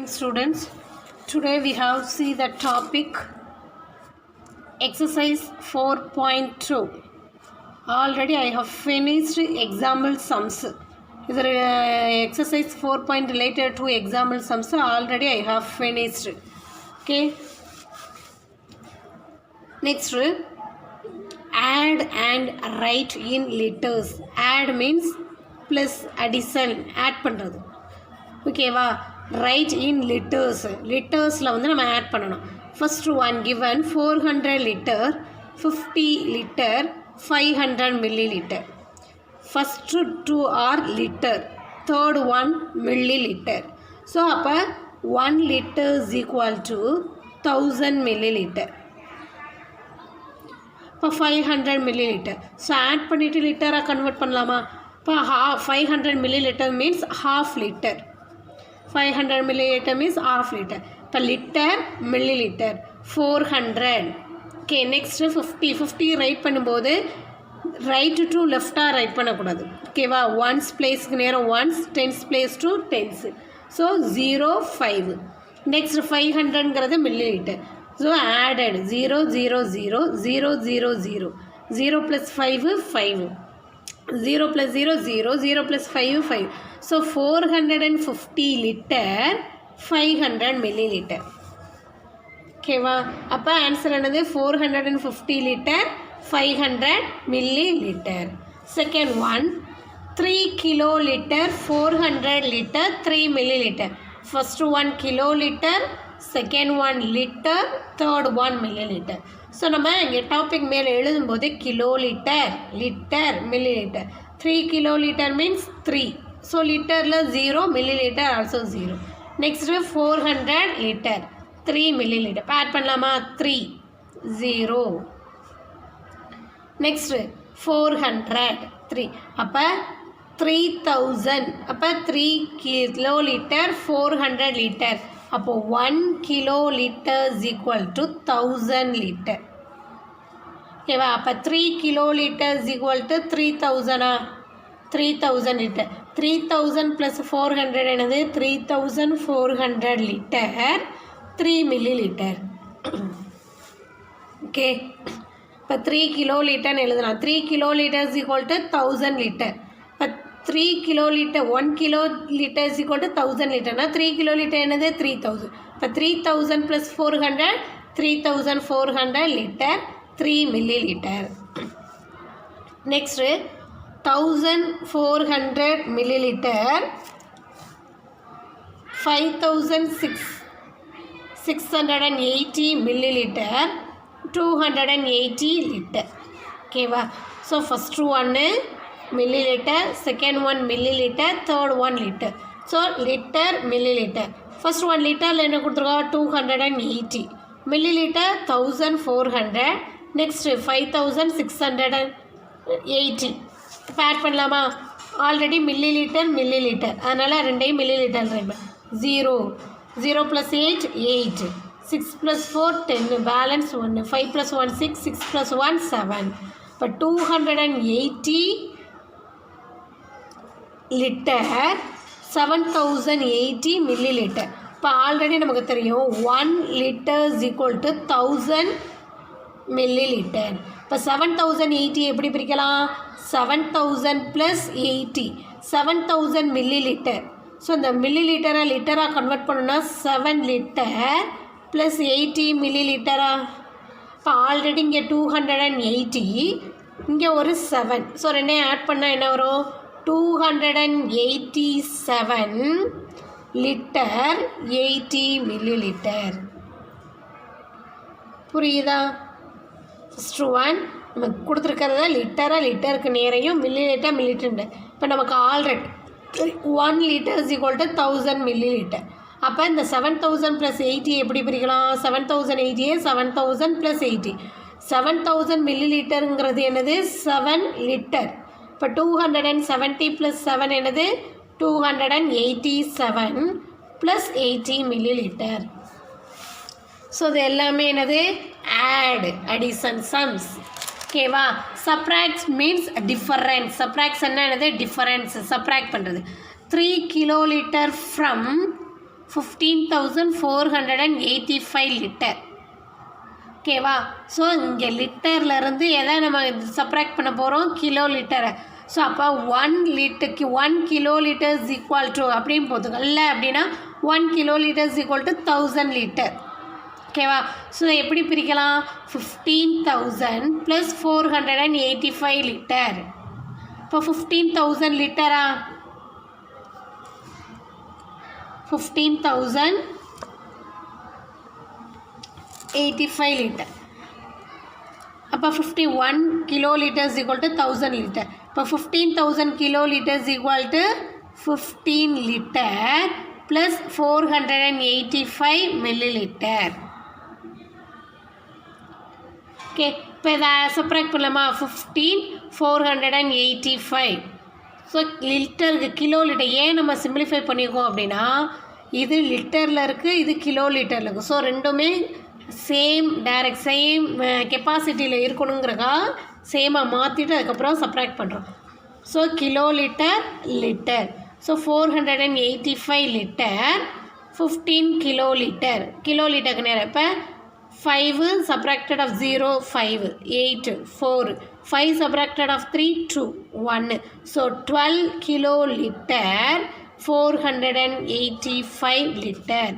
morning students. Today we have see the topic exercise 4.2. Already I have finished example sums. This exercise 4 point related to example sums already I have finished. Okay. Next, add and write in letters. Add means plus addition. Add பண்றது. ஓகேவா? write in letters. Littersல வந்து நம்ம add பண்ணணும். First one given 400 liter, 50 liter, 500 milliliter. First two are liter. Third one milliliter. So அப்ப 1 liter is equal to 1000 milliliter. இப்போ 500 milliliter. So add பண்ணிட்டு லிட்டராக convert பண்ணலாமா? இப்போ 500 milliliter means half liter. 500 milliliter means half liter. இப்போ litre milliliter 400. Okay, next 50 write பண்ணும்போது right to லெஃப்டாக write பண்ணக்கூடாது. ஓகேவா? ஒன்ஸ் பிளேஸ்க்கு நேரம் ones, tens place to tens. So 0 5. Next 500ங்கிறது milliliter. So added 0 0 0 0 0 0 0 plus 5 5 0 plus 0 0 0 plus 5 5. So 450 liter 500 milliliter. ஓகேவா? அப்போ ஆன்சர் என்னது? 450 liter 500 milliliter. Second one 3 kiloliter 400 liter 3 milliliter. First one kiloliter, second one liter, third one milliliter. So நம்ம இங்கே topic மேலே எழுதும்போது kilolitre, litre, millilitre. 3 kiloliter means 3. So லிட்டரில் 0, millilitre also 0. Next 400 litre 3 milliliter. Add பண்ணலாமா? 3 0. Next 400 3. அப்போ 3000. அப்போ 3 kiloliter 400 liter. அப்போது 1 kiloliter is equal to 1000 liter. ஓகேவா? அப்போ 3 kiloliter is equal to 3000. 3000 liter. 3000 plus 400 என்னது? 3400 liter 3 milliliter. ஓகே, இப்போ 3 kiloliter எழுதலாம். 3 kiloliter is equal to 1000 liter. இப்போ 3 kiloliter 1 kiloliter is equal to 1000 liter. 3 kiloliter என்னது? 3000. இப்போ 3000 plus 400 3400 liter 3 milliliter. Next 1400 milliliter 5680 milliliter 280 liter. ஓகேவா? So first ஒன்று milliliter, second one milliliter, third one liter. So liter, milliliter. First one literல என்ன கொடுத்துருக்கோம்? 280. milliliter 1400. next 5680. இப்போ add பண்ணலாமா? Already milliliter. அதனால் ரெண்டையும் milliliter. 0 0 plus 8 8. 6 plus 4 10. Balance 1. 5 plus 1 6. 6 plus 1 7. இப்போ 280 litre 7080 milliliter. இப்போ ஆல்ரெடி நமக்கு தெரியும் 1 liter is equal to 1000 milliliter. இப்போ 7080 எப்படி பிரிக்கலாம்? 7000 plus 80 7000 milliliter. ஸோ இந்த மில்லிலிட்டரை லிட்டராக கன்வெர்ட் பண்ணணும்னா 7 liter plus 80 milliliter. இப்போ ஆல்ரெடி இங்கே 280, இங்கே ஒரு 7. ஸோ ரெண்டையும் ஆட் பண்ணால் என்ன வரும்? 287 லிட்டர் 80 milliliter. புரியுதா? ஃபஸ்ட்டு ஒன் நமக்கு கொடுத்துருக்கிறத லிட்டருக்கு நேரையும் milliliter. இப்போ நமக்கு already 1 liter is equal to 1000 milliliter. அப்போ இந்த 7000 plus 80 எப்படி பிரிக்கலாம்? 7080 7000 plus 80. 7000 milliliterங்கிறது என்னது? 7 liter. இப்போ 270 plus 7 என்னது? 287 plus 80 milliliter. ஸோ இது எல்லாமே என்னது? Add, addition, sums. ஓகேவா? Subtract means difference. சப்ராக்ட்ஸ் என்னது? டிஃபரன்ஸ், சப்ராக்ட் பண்ணுறது. 3 kiloliter from 15,485 லிட்டர். ஓகேவா? ஸோ இங்கே லிட்டர்லேருந்து எதை நம்ம சப்ராக்ட் பண்ண போகிறோம்? கிலோ லிட்டரை. ஸோ அப்போ 1 kilo litre is equal to அப்படின்னு போதுங்க. இல்லை அப்படின்னா 1 kilo litre is equal to 1000 litre. ஓகேவா? ஸோ எப்படி பிரிக்கலாம்? 15,000 + 485 லிட்டர். இப்போ 15,000 லிட்டரா? 15,085 லிட்டர். அப்போ 51 kilo litre is equal to 1000 litre. இப்போ 15,000 kilo litre is equal to 15 litre plus 485 milli litre. Okay, இப்போ இதை சப்ராக்ட் பண்ணலாமா? 15,485. ஸோ லிட்டருக்கு கிலோ லிட்டர் ஏன் நம்ம சிம்பிளிஃபை பண்ணியிருக்கோம் அப்படின்னா, இது லிட்டரில் இருக்குது, இது கிலோ லிட்டரில் இருக்குது. ஸோ ரெண்டுமே சேம் கெப்பாசிட்டியில் இருக்கணுங்கிறக்கா சேமாக மாற்றிட்டு அதுக்கப்புறம் சப்ராக்ட் பண்ணுறோம். So kilo litre litre. So 485 litre 15 kilolitre. Kilo லிட்டருக்கு நேரம் இப்போ 5 subtracted of 0 5 8 4 5 subtracted of 3 2 1. So 12 kilo liter 485 liter.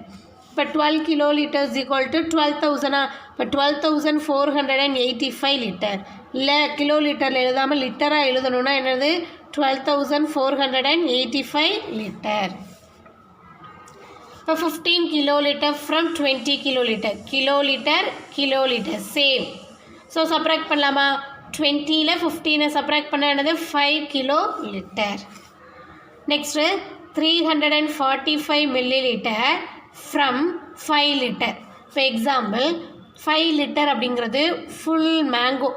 இப்போ 12 kilo litre is equal to 12,000. இப்போ 12,485 லிட்டர். இல்லை கிலோ லிட்டரில் எழுதாமல் லிட்டராக எழுதணுன்னா என்னது? 12,485 லிட்டர். இப்போ 15 kilolitre from 20 kilolitre. Kilolitre same. So subtract பண்ணலாமா? 20ல் 15 சப்ராக்ட் பண்ண என்னது? 5 kilolitre. Next 345 millilitre from 5 litre. For example 5 litre அப்படிங்கிறது ஃபுல் மேங்கோ.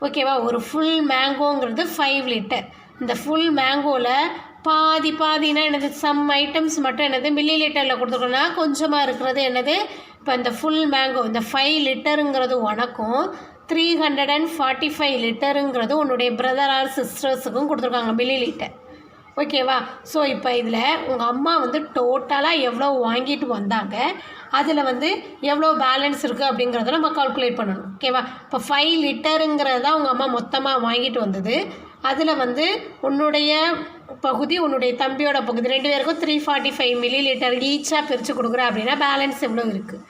ஓகேவா? ஒரு ஃபுல் மேங்கோங்கிறது 5 லிட்டர். இந்த ஃபுல் மேங்கோவில் பாதினா என்னது? சம் ஐட்டம்ஸ் மட்டும் என்னது மில்லி லிட்டரில் கொடுத்துருக்கோன்னா கொஞ்சமாக இருக்கிறது என்னது? இப்போ இந்த ஃபுல் மேங்கோ இந்த 5 லிட்டருங்கிறது உனக்கும் 345 லிட்டருங்கிறது உன்னுடைய பிரதர் ஆர் சிஸ்டர்ஸுக்கும் கொடுத்துருக்காங்க மில்லி லிட்டர். ஓகேவா? ஸோ இப்போ இதில் உங்கள் அம்மா வந்து டோட்டலாக எவ்வளோ வாங்கிட்டு வந்தாங்க, அதில் வந்து எவ்வளோ பேலன்ஸ் இருக்குது அப்படிங்கிறத நம்ம கால்குலேட் பண்ணணும். ஓகேவா? இப்போ 5 லிட்டருங்கிறது தான் உங்கள் அம்மா மொத்தமாக வாங்கிட்டு வந்தது. அதில் வந்து உன்னுடைய பகுதி உன்னுடைய தம்பியோட பகுதி 2 பேருக்கும் 345 மில்லி லிட்டர் ஈச்சாக பிரித்து கொடுக்குற அப்படின்னா பேலன்ஸ் எவ்வளோ இருக்குது?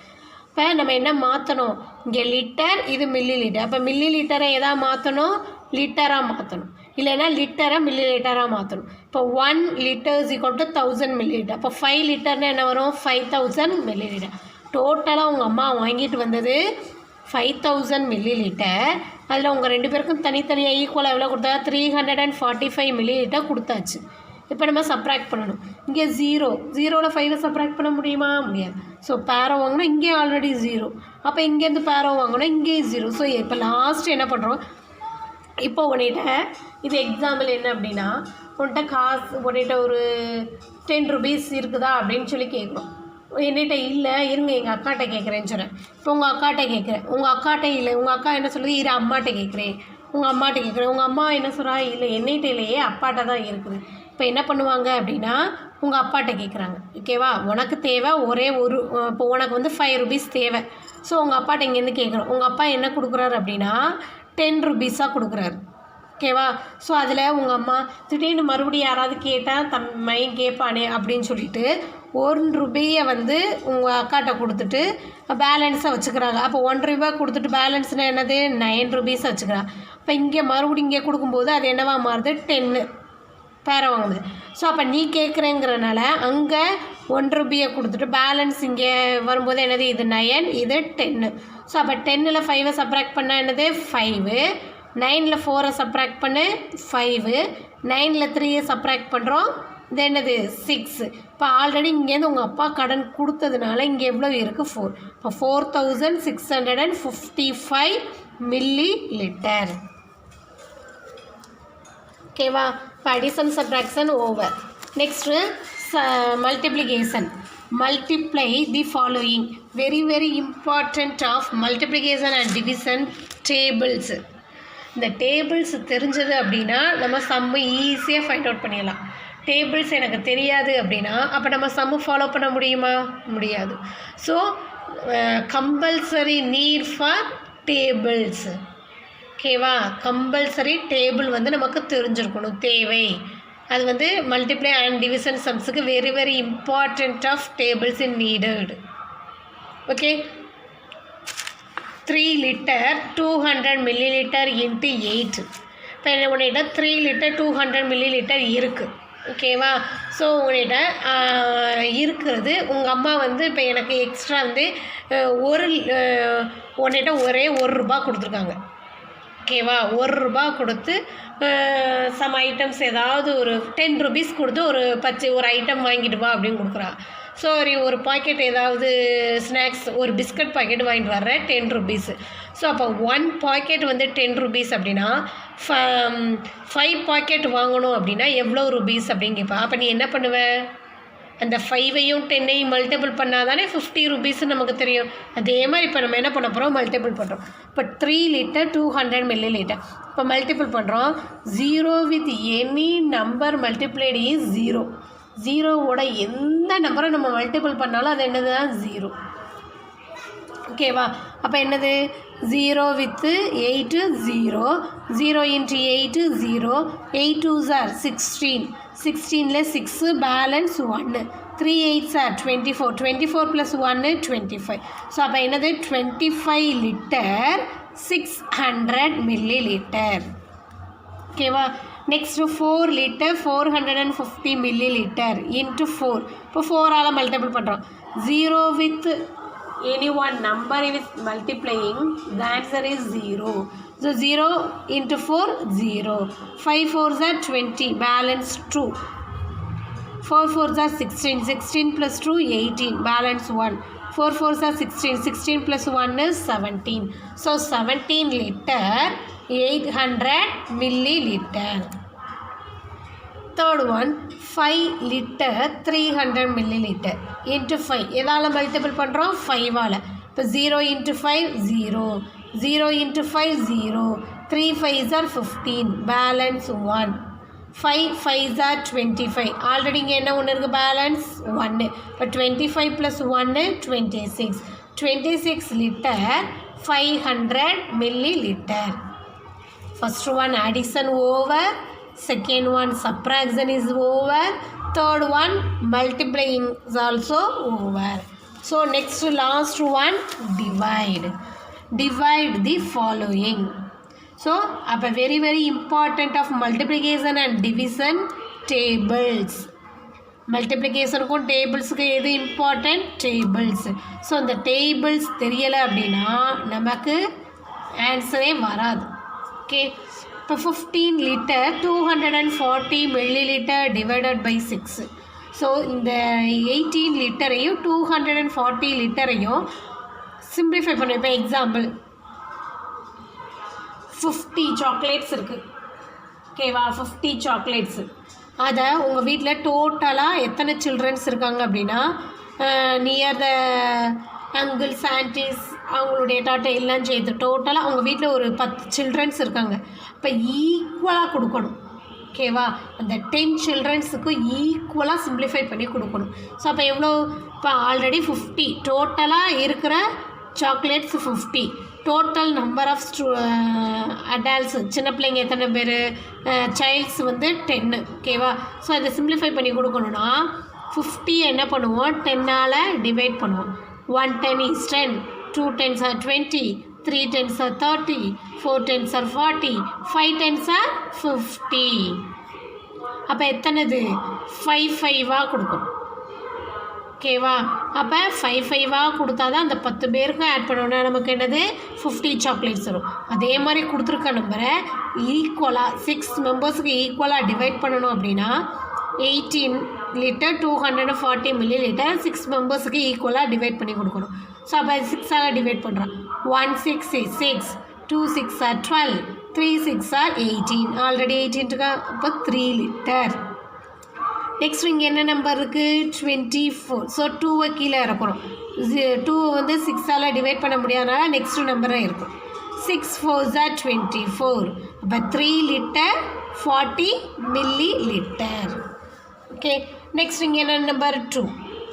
இப்போ நம்ம என்ன மாற்றணும்? இங்கே லிட்டர், இது மில்லி லிட்டர். அப்போ மில்லி லிட்டரை எதாக மாற்றணும்? லிட்டராக மாற்றணும். இல்லைன்னா லிட்டரை மில்லி லிட்டராக மாற்றணும். இப்போ 1 litre is equal to 1000 milli litre. அப்போ 5 லிட்டர்னு என்ன வரும்? 5000 மில்லி லிட்டர். டோட்டலாக உங்கள் அம்மா வாங்கிட்டு வந்தது 5000 மில்லி லிட்டர். அதில் உங்கள் 2 பேருக்கும் தனித்தனியாக ஈக்குவலாக எவ்வளோ கொடுத்தா? 345 மில்லி லிட்டர் கொடுத்தாச்சு. இப்போ நம்ம சப்ராக்ட் பண்ணணும். இங்கே 0ல் 5 சப்ராக்ட் பண்ண முடியுமா? முடியாது. ஸோ பேரோ வாங்கினா இங்கே ஆல்ரெடி 0. அப்போ இங்கேருந்து பேரோ வாங்கினா இங்கே 0. ஸோ இப்போ லாஸ்ட் என்ன பண்ணுறோம்? இப்போ உன்னிட்ட இது எக்ஸாம்பிள் என்ன அப்படின்னா, உன்கிட்ட காசு உன்னிட்ட ஒரு 10 ருபீஸ் இருக்குதா அப்படின்னு சொல்லி கேட்குறோம். என்கிட்ட இல்லை, இருங்க எங்கள் அக்காட்ட கேட்குறேன்னு சொன்னேன். இப்போ உங்கள் அக்காட்ட கேட்குறேன். உங்கள் அக்காட்ட இல்லை, உங்கள் அக்கா என்ன சொல்லுது? இரு அம்மாட்ட கேட்குறேன். உங்கள் அம்மாட்ட கேட்குறேன். உங்கள் அம்மா என்ன சொல்கிறா? இல்லை என்னைட்ட இல்லையே, அப்பாட்ட தான் இருக்குது. இப்போ என்ன பண்ணுவாங்க அப்படின்னா உங்கள் அப்பாட்ட கேட்குறாங்க. ஓகேவா? உனக்கு தேவை ஒரே ஒரு, இப்போ உனக்கு வந்து 5 ருபீஸ் தேவை. ஸோ உங்கள் அப்பாட்ட இங்கேருந்து கேட்குறோம். உங்கள் அப்பா என்ன கொடுக்குறாரு அப்படின்னா 10 ருபீஸாக கொடுக்குறாரு. ஓகேவா? ஸோ அதில் உங்கள் அம்மா திடீர்னு மறுபடியும் யாராவது கேட்டால் மையம் கேட்பானே அப்படின்னு சொல்லிட்டு 1 ரூபாயை வந்து உங்கள் அக்காட்ட கொடுத்துட்டு பேலன்ஸாக வச்சுக்கிறாங்க. அப்போ 1 ரூபாய் கொடுத்துட்டு பேலன்ஸ்னால் என்னது? 9 ருபீஸை வச்சுக்கிறாங்க. இப்போ இங்கே மறுபடியும் இங்கே கொடுக்கும்போது அது என்னவா மாறுது? 10 பேரை வாங்குது. ஸோ அப்போ நீ கேட்குறேங்கிறனால அங்கே 1 ரூபாயை கொடுத்துட்டு பேலன்ஸ் இங்கே வரும்போது என்னது? இது 9, இது 10. ஸோ அப்போ 10ல் 5 சப்ராக்ட் பண்ணால் என்னது? 5. 9ல் 4 சப்ராக்ட் பண்ணு 5. 9ல் 3 சப்ராக்ட் பண்ணுறோம், இது என்னது? 6. இப்போ ஆல்ரெடி இங்கேருந்து உங்கள் அப்பா கடன் கொடுத்ததுனால இங்கே எவ்வளோ இருக்குது? 4. இப்போ 4655 மில்லி லிட்டர். ஓகேவா? இப்போ addition subtraction over. Next multiplication. Multiply the following. Very important of multiplication and division tables. இந்த டேபிள்ஸ் தெரிஞ்சது அப்படின்னா நம்ம சம்ம ஈஸியாக ஃபைண்ட் அவுட் பண்ணிடலாம். டேபிள்ஸ் எனக்கு தெரியாது அப்படின்னா அப்போ நம்ம சம்மு ஃபாலோ பண்ண முடியுமா? முடியாது. So compulsory need for tables. ஓகேவா? கம்பல்சரி டேபிள் வந்து நமக்கு தெரிஞ்சிருக்கணும், தேவை. அது வந்து மல்டிப்ளை அண்ட் டிவிஷன் சம்ஸுக்கு very very important of tables in needed. Okay. 3 litre 200 milliliter into 8. இப்போ உங்கள்கிட்ட 3 லிட்டர் 200 milliliter இருக்குது. ஓகேவா? ஸோ உங்கள்கிட்ட இருக்கிறது உங்கள் அம்மா வந்து இப்போ எனக்கு எக்ஸ்ட்ரா வந்து உங்கள்கிட்ட ஒரே ₹1 கொடுத்துருக்காங்க. ஓகேவா? ₹1 கொடுத்து சம் ஐட்டம்ஸ் ஏதாவது ஒரு 10 rupees கொடுத்து ஒரு ஐட்டம் வாங்கிட்டு வா அப்படின்னு கொடுக்குறா. ஸோ ஒரு பாக்கெட் ஏதாவது ஸ்நாக்ஸ் ஒரு பிஸ்கட் பாக்கெட் வாங்கிட்டு வர்றேன் 10 rupees. ஸோ அப்போ 1 பாக்கெட் வந்து 10 rupees அப்படின்னா 5 பாக்கெட் வாங்கணும் அப்படின்னா எவ்வளோ ரூபீஸ் அப்படின்னு கேட்பா. அப்போ நீ என்ன பண்ணுவ? அந்த 5ஐயும் 10ஐயும் மல்டிபிள் பண்ணால் தானே 50 rupees நமக்கு தெரியும். அதே மாதிரி இப்போ நம்ம என்ன பண்ண போகிறோம்? மல்டிபிள் பண்ணுறோம். இப்போ 3 லிட்டர் 200 milliliter. இப்போ மல்டிபிள் பண்ணுறோம். 0 with any number multiplied is 0. 0வோட எந்த நம்பரை நம்ம மல்டிபிள் பண்ணாலும் அது என்னது தான் 0. ஓகேவா? அப்போ என்னது? 0 with 8 0. 0 into 8 0. 8 2s are 16. 16ல 6 balance 1. 3 8s are 24. 24 plus 1 25. So அப்போ என்னது? 25 லிட்டர் 600 milliliter. ஓகேவா? Next 4 litre 450 milliliter into 4. இப்போ 4ஆல் மல்டிபிள் பண்ணுறோம். 0 with any one number is multiplying, the answer is 0. So 0 into 4 0. 5 4s are 20, balance 2. 4 4s are 16. 16 plus 2 18, balance 1. 4 4s are 16. 16 plus 1 is 17. So 17 liter 800 milliliter. Third one, 5 liter 300 milliliter into 5. எதால் multiple பண்ணுறோம்? 5ஆல். இப்போ 0 into 5 0. 0 into 5 0. 3 5s are 15. Balance 1. 5 5s are 25. Already இங்கே என்ன ஒன்று இருக்குது? Balance 1. இப்போ 25 plus 1 26. 26 litre 500 milliliter. First one addition over. Second one subtraction is over. Third one multiplying is also over. So next last one divide. Divide the following. So a very very important of multiplication and division tables. Multiplication க்கும் டேபிள்ஸுக்கு எது important? Tables. So இந்த tables தெரியலை அப்படின்னா நமக்கு ஆன்சரே வராது. Okay. இப்போ 15 litre 240 milliliter divided by 6. So இந்த 18 லிட்டரையும் 240 லிட்டரையும் simplify பண்ணுவோம். இப்போ எக்ஸாம்பிள் 50 சாக்லேட்ஸ் இருக்குது. ஓகேவா? 50 சாக்லேட்ஸு. அதை உங்கள் வீட்டில் டோட்டலாக எத்தனை சில்ட்ரன்ஸ் இருக்காங்க அப்படின்னா நியர் த அங்கிள்ஸ் ஆன்டிஸ் அவங்களுடைய டாட்டா எல்லாம் சேர்த்து டோட்டலாக அவங்க வீட்டில் ஒரு 10 சில்ட்ரன்ஸ் இருக்காங்க. இப்போ ஈக்குவலாக கொடுக்கணும். ஓகேவா? அந்த 10 சில்ட்ரன்ஸுக்கு ஈக்குவலாக சிம்பிளிஃபை பண்ணி கொடுக்கணும். ஸோ அப்போ எவ்வளோ? இப்போ ஆல்ரெடி 50 டோட்டலாக இருக்கிற chocolates 50. Total number of adults சின்ன பிள்ளைங்க எத்தனை பேர்? சைல்ட்ஸ் வந்து 10. ஓகேவா? ஸோ அதை சிம்பிளிஃபை பண்ணி கொடுக்கணுன்னா 50 என்ன பண்ணுவோம்? 10ஆல் டிவைட் பண்ணுவோம். 1 10 is 10. 2 10s are 20. 3 10s are 30. 4 10s are 40. 5 10s are 50. அப்போ எத்தனைது? 5 5ஆக கொடுக்கணும். ஓகேவா? அப்போ 5 5ஆக கொடுத்தா தான் அந்த 10 பேருக்கு ஆட் பண்ணோன்னா நமக்கு என்னது? 50 சாக்லேட்ஸ் வரும். அதே மாதிரி கொடுத்துருக்க நம்பரை ஈக்குவலாக 6 மெம்பர்ஸுக்கு ஈக்குவலாக டிவைட் பண்ணணும் அப்படின்னா 18 லிட்டர் 240 milliliter 6 மெம்பர்ஸுக்கு ஈக்குவலாக டிவைட் பண்ணி கொடுக்கணும். ஸோ அப்போ 6ஆல் டிவைட் பண்ணுறோம். 1 6 is 6. 2 6 are 12. 3 6 are 18. ஆல்ரெடி 18 இருக்கா? அப்போ 3 லிட்டர். நெக்ஸ்ட் இங்கே என்ன நம்பர் இருக்குது? 24. ஸோ 2வை கீழே இறக்குறோம். 2 வந்து 6ஆல் டிவைட் பண்ண முடியாதனால நெக்ஸ்ட் நம்பராக இருக்கும். 6 4s are 24. அப்போ 3 லிட்டர் 40 milliliter. ஓகே நெக்ஸ்ட் இங்கே என்ன நம்பர் 2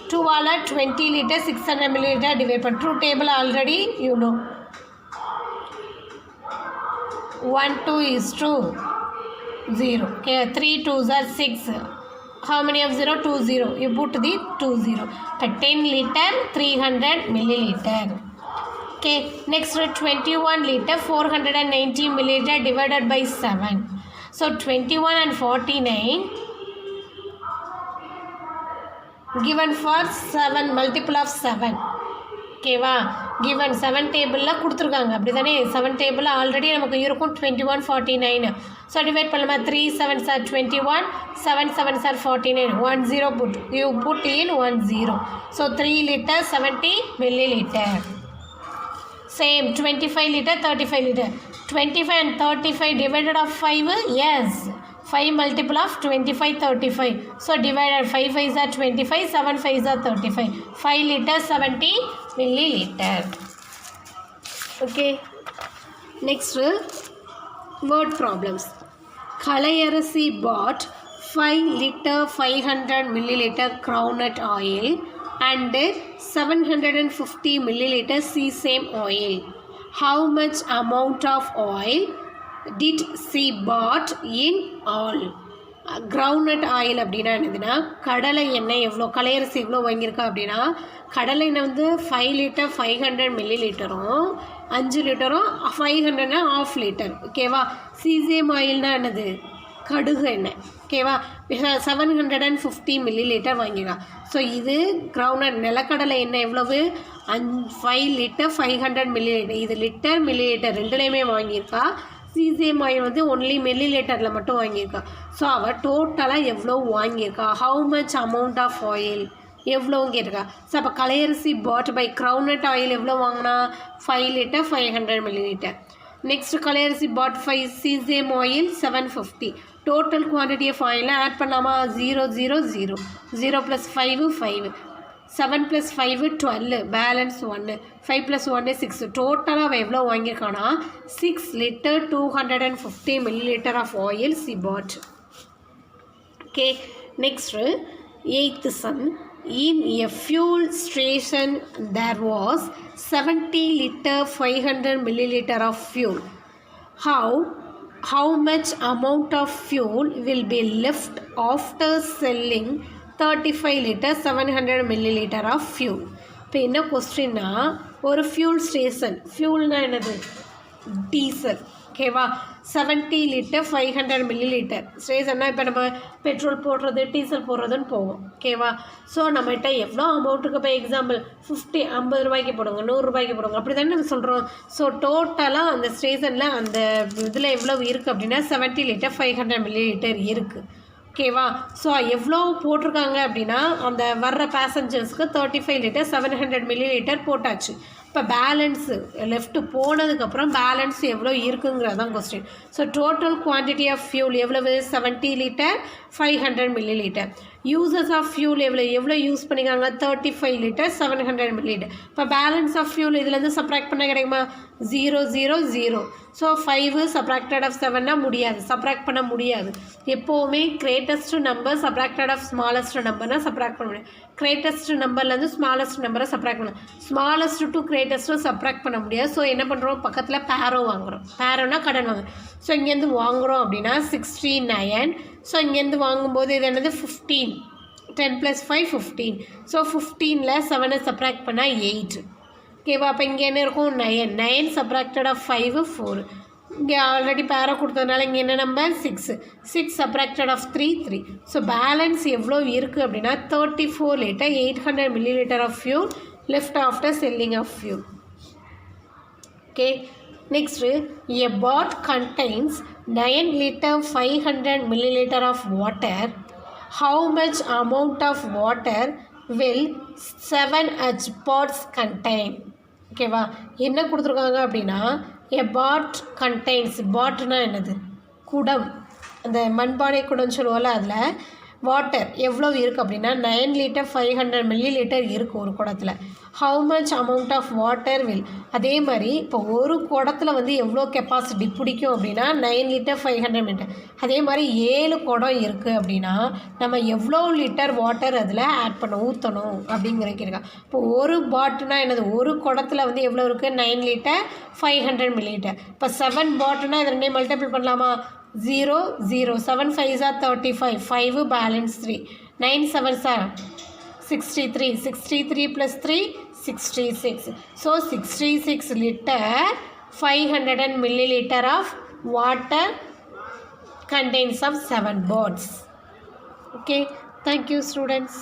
2ஆல் 20 லிட்டர் 600 மில்லிலிட்டர் டிவைட் பண்ண true table already you know 1 2 is 2 0 okay 3 2s are 6 how many of 0 2 0 you put the 2 0 but 10 liter 300 milliliter okay next 21 liter 490 milliliter divided by 7 so 21 and 49 given for 7 multiple of 7 ஓகேவா given 7 டேபிளில் கொடுத்துருக்காங்க அப்படி தானே 7 டேபிளில் already நமக்கு இருக்கும் 21 49 so divide பண்ணலாமா 3 7s are 21 7 7s are 49 1 0 put you put in 1 0 so 3 liter 70 milliliter same 25 liter 35 liter 25 and 35 divided of 5 yes 5 multiple of 25 35 so divided 5 5s are 25 7 5s are 35 5 liter 70 milliliter okay next word problems Kalayarasi bought 5 liter 500 milliliter groundnut oil and 750 milliliter sesame oil how much amount of oil did she bought in all groundnut oil அப்படின்னா என்னதுன்னா கடலை எண்ணெய் எவ்வளோ கலையரிசி எவ்வளோ வாங்கியிருக்கா அப்படின்னா கடலை எண்ணெய் வந்து 5 லிட்டர் 500 மில்லி லிட்டரும் 5 லிட்டரும் 500னா ½ லிட்டர் ஓகேவா சீசேம் ஆயில்னா என்னது கடுகு எண்ணெய் ஓகேவா 750 மில்லி லிட்டர் வாங்கியிருக்கா ஸோ இது கிரவுண்ட் நிலக்கடலை எண்ணெய் எவ்வளவு 5 லிட்டர் 500 மில்லி லிட்டர் இது லிட்டர் மில்லி லிட்டர் ரெண்டுலேயுமே வாங்கியிருக்கா சீசேம் ஆயில் வந்து ஒன்லி மில்லி லிட்டரில் மட்டும் வாங்கியிருக்கா ஸோ அவள் டோட்டலாக எவ்வளோ வாங்கியிருக்கா how much amount of oil எவ்வளோன்னு கேட்டிருக்கா ஸோ அப்போ Kalaiyarasi bought by groundnut oil எவ்வளோ வாங்கினா 5 litre 500 millilitre next Kalaiyarasi bought 5 sesame oil 750 total quantity of ஆயிலில் ஆட் பண்ணலாமா 0 0 0 0 + 5 5 7 + 5 12 பேலன்ஸ் 1 5 + 1 6 டோட்டலாக அவள் எவ்வளோ வாங்கியிருக்கானா 6 லிட்டர் 250 milliliter ஆஃப் ஆயில் சி பாட் okay next 8th sum in a fuel station there was 70 liter 500 milliliter of fuel how much amount of fuel will be left after selling 35 liter 700 milliliter of fuel இப்போ என்ன கொஸ்டின்னா ஒரு fuel station ஃபியூல்னா என்னது diesel ஓகேவா 70 litre 500 millilitre ஸ்டேஷன்னா இப்போ நம்ம petrol போடுறது diesel போடுறதுன்னு போவோம் ஓகேவா ஸோ நம்மகிட்ட எவ்வளோ அமௌண்ட்டுக்கு இப்போ எக்ஸாம்பிள் 50 ரூபாய்க்கு போடுங்க 100 ரூபாய்க்கு போடுங்க அப்படி தானே நம்ம சொல்கிறோம் ஸோ டோட்டலாக அந்த ஸ்டேஷனில் அந்த இதில் எவ்வளோ இருக்குது அப்படின்னா 70 லிட்டர் 500 மில்லிலிட்டர் இருக்குது ஓகேவா ஸோ எவ்வளோ போட்டிருக்காங்க அப்படின்னா அந்த வர்ற பேசஞ்சர்ஸ்க்கு 35 லிட்டர் 700 மில்லிலிட்டர் போட்டாச்சு இப்போ பேலன்ஸு லெஃப்ட்டு போனதுக்கப்புறம் பேலன்ஸ் எவ்வளோ இருக்குங்கிறது தான் question so total quantity of fuel எவ்வளவு 70 litre 500 millilitre uses of fuel எவ்வளோ யூஸ் பண்ணிக்காங்க 35 லிட்டர் 700 மில்லிலிட்டர் இப்போ பேலன்ஸ் ஆஃப் ஃபியூல் இதுலேருந்து சப்ராக்ட் பண்ண கிடைக்குமா 0 0 0 ஸோ 5 சப்ராக்டட் ஆஃப் 7னா முடியாது சப்ராக்ட் பண்ண முடியாது எப்போவுமே greatest number subtracted of smallest நம்பர்னா சப்ராக்ட் பண்ண முடியாது கிரேட்டஸ்ட் நம்பர்லேருந்து ஸ்மாலஸ்ட் நம்பரை சப்ராக்ட் பண்ணலாம் ஸ்மாலஸ்ட் டு கிரேட்டஸ்ட்டும் சப்ராக்ட் பண்ண முடியாது ஸோ என்ன பண்ணுறோம் பக்கத்தில் பேரோ வாங்குகிறோம் பேரோனா கடன் வாங்குறோம் ஸோ இங்கேருந்து வாங்குகிறோம் அப்படின்னா 69 ஸோ இங்கேருந்து வாங்கும்போது இது என்னது 15 10 + 5 15 ஸோ 15ல் 7 சப்ராக்ட் பண்ணால் 8 ஓகேவா அப்போ இங்கே என்ன இருக்கும் 9 சப்ராக்டட் ஆஃப் 5 4 இங்கே ஆல்ரெடி பேரோ கொடுத்ததுனால இங்கே என்ன number 6 subtracted of 3 so balance எவ்வளோ இருக்குது அப்படின்னா 34 litre 800 millilitre of fuel left after selling of fuel okay next a bot contains 9 liter 500 milliliter of water how much amount of water will 7 H pots contain ஓகேவா என்ன கொடுத்துருக்காங்க அப்படின்னா a bot contains botனா என்னது குடம் அந்த மண்பானை குடம்னு சொல்லுவோம்ல அதில் வாட்டர் எவ்வளோ இருக்குது அப்படின்னா 9 லிட்டர் 500 மில்லி லிட்டர் இருக்குது ஒரு குடத்தில். How much amount of water will, அதே மாதிரி இப்போ ஒரு குடத்தில் வந்து எவ்வளோ கெப்பாசிட்டி பிடிக்கும் அப்படின்னா 9 லிட்டர் 500 மில்லி. அதே மாதிரி 7 குடம் இருக்குது அப்படின்னா நம்ம எவ்வளோ லிட்டர் வாட்டர் அதில் ஆட் ஊற்றணும் அப்படிங்கிற கேட்குறா. இப்போ ஒரு பாட்டுனா என்னது, ஒரு குடத்தில் வந்து எவ்வளோ இருக்குது 9 லிட்டர் 500 மில்லி லிட்டர். இப்போ 7 பாட்டுனா இது ரெண்டையும் மல்டிபிள் பண்ணலாமா, 0 0 7 5 are 35, 5 balance 3, 9 7 are 63, 63 plus 3 66. So 66 liter 500 milliliter of water contains of 7 bottles. Okay, thank you students.